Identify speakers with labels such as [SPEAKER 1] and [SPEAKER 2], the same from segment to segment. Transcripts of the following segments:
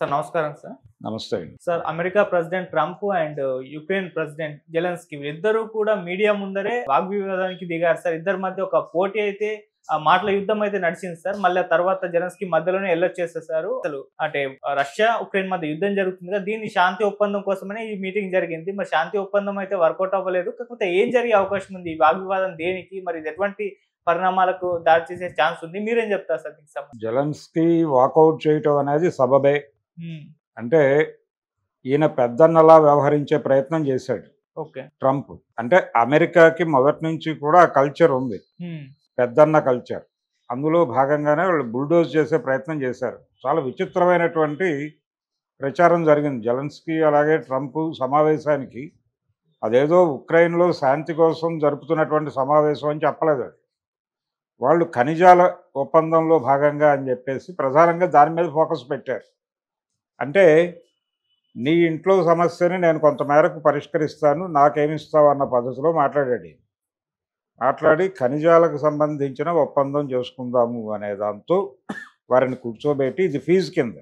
[SPEAKER 1] Sir నమస్కారం sir.
[SPEAKER 2] నమస్తే అండి.
[SPEAKER 1] Sir America president Trump and Ukraine president Zelensky ఇద్దరు కూడా మీడియా ముందరే వాగ్వివాదానికి దిగారు సార్. ఇద్దరి మధ్య ఒక పోటీ అయితే ఆ మాటల యుద్ధం అయితే నడిచింది సార్. మళ్ళీ ఆ తర్వాత జెలెన్స్కీ మధ్యలోనే ఎల్లొచ్చేసేసారు. అసలు అంటే రష్యా ఉక్రెయిన్ మధ్య యుద్ధం జరుగుతుంది కదా, దీన్ని శాంతి ఒప్పందం కోసమనే ఈ మీటింగ్ జరిగింది. మరి శాంతి ఒప్పందం అయితే వర్కౌట్ అవ్వలేదు. కాకపోతే ఏం జరిగే అవకాశం ఉంది? ఈ వాగ్వివాదం దేనికి, మరి ఇది ఎటువంటి పరిణామాలకు దారి చేసే ఛాన్స్ ఉంది? మీరేం చెప్తారు సార్ దీనికి సంబంధించి?
[SPEAKER 2] జెలెన్స్కీ వాకౌట్ చేయటం అనేది సబబే.
[SPEAKER 1] ఉమ్,
[SPEAKER 2] అంటే ఈయన పెద్దన్నలా వ్యవహరించే ప్రయత్నం చేశాడు
[SPEAKER 1] ఓకే.
[SPEAKER 2] ట్రంప్. అంటే అమెరికాకి మొదటి నుంచి కూడా ఆ కల్చర్ ఉంది,
[SPEAKER 1] ఉమ్,
[SPEAKER 2] పెద్దన్న కల్చర్. అందులో భాగంగానే వాళ్ళు బుల్డోజ్ చేసే ప్రయత్నం చేశారు. చాలా విచిత్రమైనటువంటి ప్రచారం జరిగింది జెలెన్స్కీ అలాగే ట్రంప్ సమావేశానికి. అదేదో ఉక్రెయిన్లో శాంతి కోసం జరుపుతున్నటువంటి సమావేశం అని చెప్పలేదు. అది వాళ్ళు ఖనిజాల ఒప్పందంలో భాగంగా అని చెప్పేసి ప్రధానంగా దాని మీద ఫోకస్ పెట్టారు. అంటే నీ ఇంట్లో సమస్యని నేను కొంతమేరకు పరిష్కరిస్తాను, నాకేమిస్తావు అన్న పద్ధతిలో మాట్లాడాడు ఈయన. మాట్లాడి ఖనిజాలకు సంబంధించిన ఒప్పందం చేసుకుందాము అనే దాంతో వారిని కూర్చోబెట్టి ఇది ఫీజు కింద,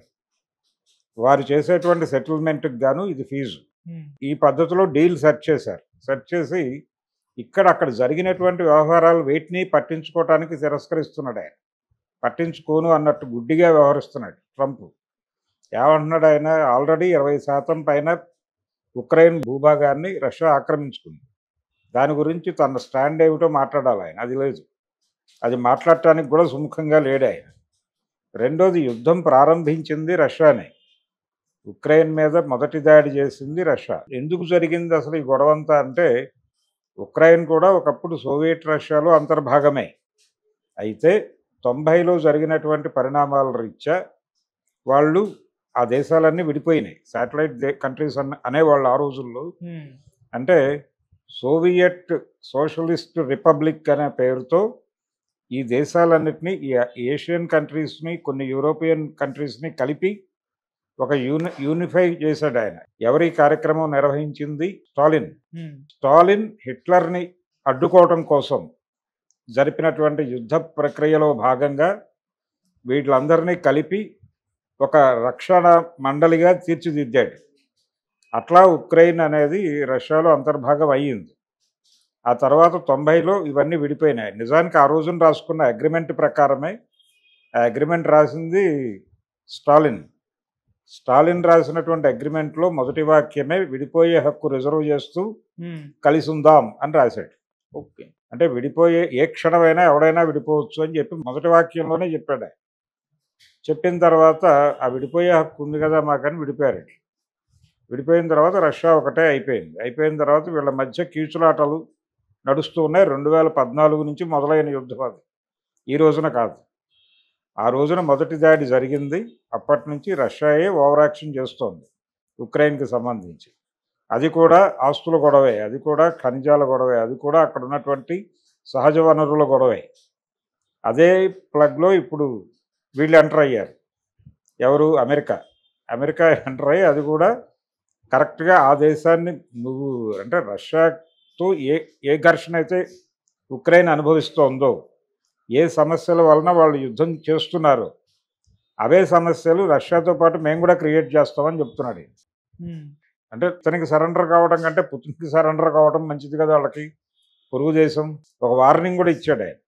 [SPEAKER 2] వారు చేసేటువంటి సెటిల్మెంట్కి గాను ఇది ఫీజు,
[SPEAKER 1] ఉమ్,
[SPEAKER 2] ఈ పద్ధతిలో డీల్ సెట్ చేశారు. సెట్ చేసి అక్కడ జరిగినటువంటి వ్యవహారాలు వేటిని పట్టించుకోవటానికి తిరస్కరిస్తున్నాడు ఆయన. పట్టించుకోను అన్నట్టు గుడ్డిగా వ్యవహరిస్తున్నాడు ట్రంప్. ఏమంటున్నాడు ఆయన? ఆల్రెడీ 20% పైన ఉక్రెయిన్ భూభాగాన్ని రష్యా ఆక్రమించుకుంది. దాని గురించి తన స్టాండ్ ఏమిటో మాట్లాడాలి ఆయన. అది లేదు, అది మాట్లాడటానికి కూడా సుముఖంగా లేడు ఆయన. రెండోది, యుద్ధం ప్రారంభించింది రష్యానే. ఉక్రెయిన్ మీద మొదటి దాడి చేసింది రష్యా. ఎందుకు జరిగింది అసలు ఈ గొడవంతా అంటే, ఉక్రెయిన్ కూడా ఒకప్పుడు సోవియట్ రష్యాలో అంతర్భాగమే. అయితే 90లో జరిగినటువంటి పరిణామాల రీత్యా వాళ్ళు ఆ దేశాలన్నీ విడిపోయినాయి. శాటిలైట్ కంట్రీస్ అనేవాళ్ళు ఆ రోజుల్లో.
[SPEAKER 1] ఉమ్,
[SPEAKER 2] అంటే సోవియట్ సోషలిస్ట్ రిపబ్లిక్ అనే పేరుతో ఈ దేశాలన్నిటినీ, ఈ ఏషియన్ కంట్రీస్ని, కొన్ని యూరోపియన్ కంట్రీస్ని కలిపి ఒక యూనిఫై చేశాడు ఆయన. ఎవరి కార్యక్రమం నిర్వహించింది? స్టాలిన్.
[SPEAKER 1] ఉమ్,
[SPEAKER 2] స్టాలిన్ హిట్లర్ని అడ్డుకోవటం కోసం జరిపినటువంటి యుద్ధ ప్రక్రియలో భాగంగా వీళ్ళందరినీ కలిపి ఒక రక్షణ మండలిగా తీర్చిదిద్దాడు. అట్లా ఉక్రెయిన్ అనేది రష్యాలో అంతర్భాగం అయ్యింది. ఆ తర్వాత 90లో ఇవన్నీ విడిపోయినాయి. నిజానికి ఆ రోజున రాసుకున్న అగ్రిమెంట్ ప్రకారమే, ఆ అగ్రిమెంట్ రాసింది స్టాలిన్. స్టాలిన్ రాసినటువంటి అగ్రిమెంట్లో మొదటి వాక్యమే విడిపోయే హక్కు రిజర్వ్ చేస్తూ
[SPEAKER 1] ఉమ్,
[SPEAKER 2] కలిసి ఉందాం అని రాశాడు.
[SPEAKER 1] ఓకే.
[SPEAKER 2] అంటే విడిపోయే ఏ క్షణమైనా ఎవడైనా విడిపోవచ్చు అని చెప్పి మొదటి వాక్యంలోనే చెప్పాడు ఆయన. చెప్పిన తర్వాత ఆ విడిపోయే హక్కు ఉంది కదా మాకని విడిపోయారండి. విడిపోయిన తర్వాత రష్యా ఒకటే అయిపోయింది. అయిపోయిన తర్వాత వీళ్ళ మధ్య కీచులాటలు నడుస్తూ ఉన్నాయి. 2014 నుంచి మొదలైన యుద్ధం అది, ఈ రోజున కాదు. ఆ రోజున మొదటి దాడి జరిగింది. అప్పటి నుంచి రష్యాయే ఓవర్ యాక్షన్ చేస్తోంది ఉక్రెయిన్కి సంబంధించి. అది కూడా ఆస్తుల గొడవే, అది కూడా ఖనిజాల గొడవే, అది కూడా అక్కడ ఉన్నటువంటి సహజ వనరుల గొడవే. అదే ప్లగ్లో ఇప్పుడు వీళ్ళు ఎంటర్ అయ్యారు. ఎవరు? అమెరికా. అమెరికా ఎంటర్ అయ్యి అది కూడా కరెక్ట్గా ఆ దేశాన్ని, నువ్వు అంటే రష్యాతో ఏ ఘర్షణ అయితే ఉక్రెయిన్ అనుభవిస్తోందో, ఏ సమస్యల వలన వాళ్ళు యుద్ధం చేస్తున్నారు, అవే సమస్యలు రష్యాతో పాటు మేము కూడా క్రియేట్ చేస్తామని చెప్తున్నాడు.
[SPEAKER 1] ఉమ్,
[SPEAKER 2] అంటే తనకి సరెండర్ కావడం కంటే పుతిన్కి సరెండర్ కావడం మంచిది కదా వాళ్ళకి, పొరుగు దేశం. ఒక వార్నింగ్ కూడా ఇచ్చాడు ఆయన.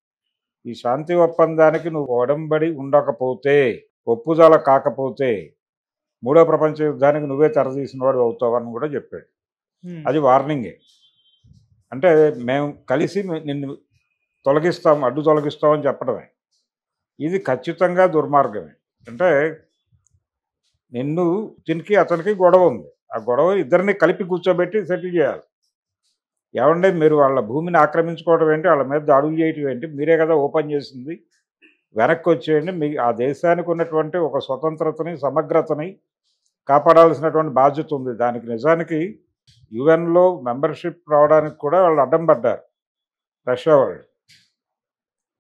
[SPEAKER 2] ఈ శాంతి ఒప్పందానికి నువ్వు ఒడంబడి ఉండకపోతే, ఒప్పుదల కాకపోతే మూడో ప్రపంచ యుద్ధానికి నువ్వే తెరదీసిన వాడు అవుతావని కూడా చెప్పాడు.
[SPEAKER 1] ఉమ్,
[SPEAKER 2] అది వార్నింగే. అంటే మేము కలిసి నిన్ను తొలగిస్తాం, అడ్డు తొలగిస్తామని చెప్పడమే. ఇది ఖచ్చితంగా దుర్మార్గమే. అంటే నిన్ను దీనికి అతనికి గొడవ ఉంది. ఆ గొడవ ఇద్దరిని కలిపి కూర్చోబెట్టి సెటిల్ చేయాలి. ఏమంటే మీరు వాళ్ళ భూమిని ఆక్రమించుకోవడం ఏంటి, వాళ్ళ మీద దాడులు చేయటం ఏంటి, మీరే కదా ఓపెన్ చేసింది, వెనక్కి వచ్చేయండి. మీ ఆ దేశానికి ఉన్నటువంటి ఒక స్వతంత్రతని, సమగ్రతని కాపాడాల్సినటువంటి బాధ్యత ఉంది. దానికి నిజానికి యుఎన్లో మెంబర్షిప్ రావడానికి కూడా వాళ్ళు అడ్డం పడ్డారు రష్యా వాళ్ళు.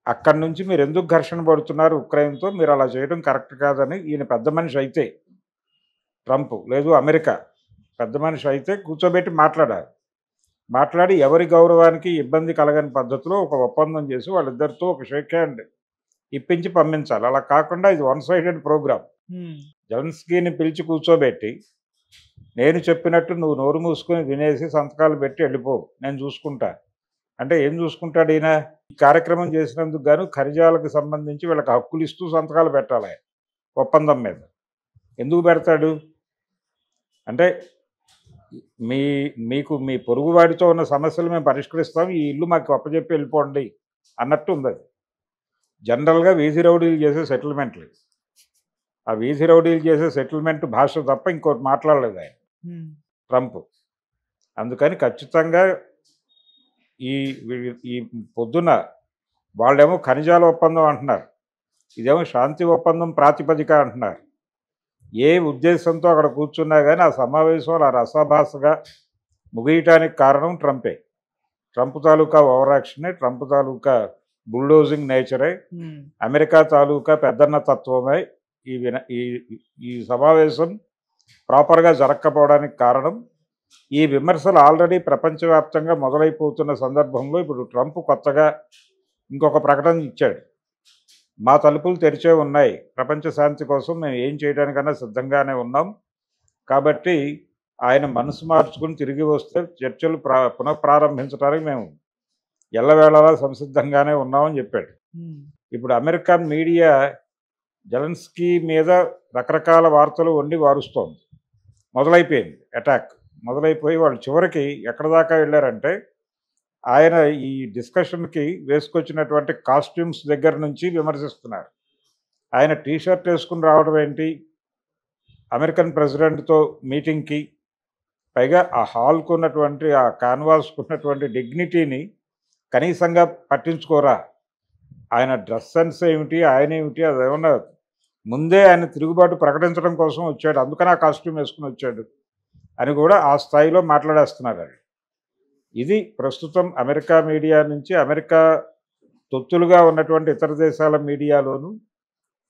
[SPEAKER 2] అక్కడి నుంచి మీరు ఎందుకు ఘర్షణ పడుతున్నారు ఉక్రెయిన్తో, మీరు అలా చేయడం కరెక్ట్ కాదని ఈయన పెద్ద మనిషి అయితే, ట్రంప్ లేదు అమెరికా పెద్ద మనిషి అయితే కూర్చోబెట్టి మాట్లాడాలి. మాట్లాడి ఎవరి గౌరవానికి ఇబ్బంది కలగని పద్ధతిలో ఒక ఒప్పందం చేసి వాళ్ళిద్దరితో ఒక షేక్ హ్యాండ్ ఇప్పించి పంపించాలి. అలా కాకుండా ఇది వన్ సైడెడ్ ప్రోగ్రామ్. జెలెన్స్కీని పిలిచి కూర్చోబెట్టి నేను చెప్పినట్టు నువ్వు నోరు మూసుకొని వినేసి సంతకాలు పెట్టి వెళ్ళిపో, నేను చూసుకుంటా అంటే ఏం చూసుకుంటాడు ఈయన? ఈ కార్యక్రమం చేసినందుకు గాను ఖనిజాలకు సంబంధించి వీళ్ళకి హక్కులు ఇస్తూ సంతకాలు పెట్టాలి ఆయన ఒప్పందం మీద. ఎందుకు పెడతాడు అంటే మీకు మీ పొరుగువాడితో ఉన్న సమస్యలు మేము పరిష్కరిస్తాం, ఈ ఇల్లు మాకు అప్పచెప్పి వెళ్ళిపోండి అన్నట్టు ఉంది అది. జనరల్గా వీధి రౌడీలు చేసే సెటిల్మెంట్లు. ఆ వీధి రౌడీలు చేసే సెటిల్మెంట్ భాష తప్ప ఇంకోటి మాట్లాడలేదు ఆయన ట్రంప్. అందుకని ఖచ్చితంగా ఈ ఈ పొద్దున వాళ్ళేమో ఖనిజాల ఒప్పందం అంటున్నారు, ఇదేమో శాంతి ఒప్పందం ప్రాతిపదిక అంటున్నారు. ఏ ఉద్దేశంతో అక్కడ కూర్చున్నా కానీ ఆ సమావేశం అలా రసాభాసగా ముగియటానికి కారణం ట్రంపే. ట్రంప్ తాలూకా ఓవర్ యాక్షనే, ట్రంప్ తాలూకా బుల్డోజింగ్ నేచరే, అమెరికా తాలూకా పెద్దన్న తత్వమే ఈ సమావేశం ప్రాపర్గా జరగకపోవడానికి కారణం. ఈ విమర్శలు ఆల్రెడీ ప్రపంచవ్యాప్తంగా మొదలైపోతున్న సందర్భంలో ఇప్పుడు ట్రంప్ కొత్తగా ఇంకొక ప్రకటన ఇచ్చాడు. మా తలుపులు తెరిచే ఉన్నాయి, ప్రపంచ శాంతి కోసం మేము ఏం చేయడానికన్నా సిద్ధంగానే ఉన్నాం, కాబట్టి ఆయన మనసు మార్చుకుని తిరిగి వస్తే చర్చలు పునఃప్రారంభించడానికి మేము ఎల్లవేళలా సంసిద్ధంగానే ఉన్నామని చెప్పాడు. ఇప్పుడు అమెరికన్ మీడియా జెలెన్స్కీ మీద రకరకాల వార్తలు వండి వారుస్తోంది. మొదలైపోయింది అటాక్, మొదలైపోయి వాళ్ళు చివరికి ఎక్కడ దాకా వెళ్ళారంటే ఆయన ఈ డిస్కషన్కి వేసుకొచ్చినటువంటి కాస్ట్యూమ్స్ దగ్గర నుంచి విమర్శిస్తున్నారు. ఆయన టీషర్ట్ వేసుకుని రావడం ఏంటి అమెరికన్ ప్రెసిడెంట్తో మీటింగ్కి, పైగా ఆ హాల్కు ఉన్నటువంటి ఆ కాన్వాస్కు ఉన్నటువంటి డిగ్నిటీని కనీసంగా పట్టించుకోరా, ఆయన డ్రెస్ సెన్స్ ఏమిటి, ఆయన ఏమిటి, అదేమన్నా ముందే ఆయన తిరుగుబాటు ప్రకటించడం కోసం వచ్చాడు, అందుకని ఆ కాస్ట్యూమ్ వేసుకుని వచ్చాడు అని కూడా ఆ స్థాయిలో మాట్లాడేస్తున్నారు. ఇది ప్రస్తుతం అమెరికా మీడియా నుంచి, అమెరికా తొత్తులుగా ఉన్నటువంటి ఇతర దేశాల మీడియాలోనూ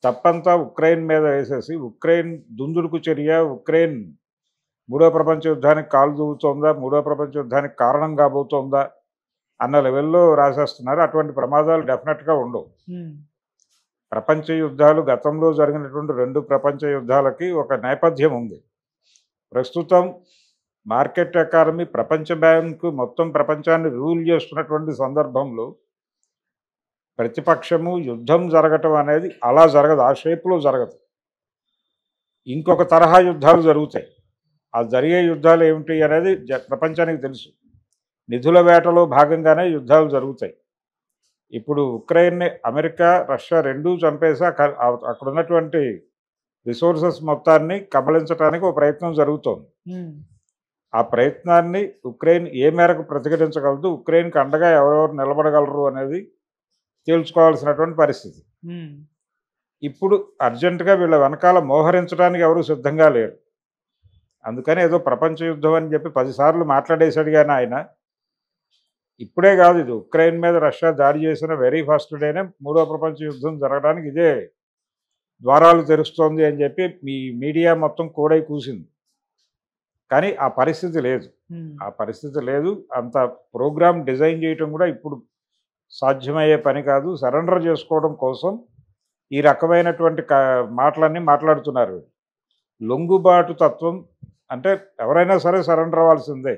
[SPEAKER 2] తప్పంతా ఉక్రెయిన్ మీద వేసేసి ఉక్రెయిన్ దుందుడుకు చర్య, ఉక్రెయిన్ మూడో ప్రపంచ యుద్ధానికి కాలు దూవుతోందా, మూడో ప్రపంచ యుద్ధానికి కారణం కాబోతోందా అన్న లెవెల్లో రాసేస్తున్నారు. అటువంటి ప్రమాదాలు డెఫినెట్గా ఉండవు. ప్రపంచ యుద్ధాలు గతంలో జరిగినటువంటి 2 ప్రపంచ యుద్ధాలకి ఒక నేపథ్యం ఉంది. ప్రస్తుతం మార్కెట్ ఎకానమీ, ప్రపంచ బ్యాంకు మొత్తం ప్రపంచాన్ని రూల్ చేస్తున్నటువంటి సందర్భంలో ప్రతిపక్షము యుద్ధం జరగటం అనేది అలా జరగదు, ఆ షేప్లో జరగదు. ఇంకొక తరహా యుద్ధాలు జరుగుతాయి. ఆ జరిగే యుద్ధాలు ఏమిటి అనేది ప్రపంచానికి తెలుసు. నిధుల వేటలో భాగంగానే యుద్ధాలు జరుగుతాయి. ఇప్పుడు ఉక్రెయిన్ని అమెరికా, రష్యా రెండూ చంపేసి అక్కడ ఉన్నటువంటి రిసోర్సెస్ మొత్తాన్ని కబళించడానికి ఒక ప్రయత్నం జరుగుతోంది. ఆ ప్రయత్నాన్ని ఉక్రెయిన్ ఏ మేరకు ప్రతిఘటించగలదు, ఉక్రెయిన్కి అండగా ఎవరెవరు నిలబడగలరు అనేది తేల్చుకోవాల్సినటువంటి పరిస్థితి. ఇప్పుడు అర్జెంటుగా వీళ్ళ వెనకాల మోహరించడానికి ఎవరు సిద్ధంగా లేరు. అందుకని ఏదో ప్రపంచ యుద్ధం అని చెప్పి 10 సార్లు మాట్లాడేశాడు. కానీ ఆయన ఇప్పుడే కాదు, ఇది ఉక్రెయిన్ మీద రష్యా దాడి చేసిన వెరీ ఫస్ట్ డేనే మూడో ప్రపంచ యుద్ధం జరగడానికి ఇదే ద్వారాలు తెరుస్తోంది అని చెప్పి మీ మీడియా మొత్తం కూడై కూసింది. కానీ ఆ పరిస్థితి లేదు, ఆ పరిస్థితి లేదు. అంత ప్రోగ్రామ్ డిజైన్ చేయటం కూడా ఇప్పుడు సాధ్యమయ్యే పని కాదు. సరెండర్ చేసుకోవడం కోసం ఈ రకమైనటువంటి మాటలన్నీ మాట్లాడుతున్నారు. లొంగుబాటు తత్వం అంటే ఎవరైనా సరే సరెండర్ అవ్వాల్సిందే.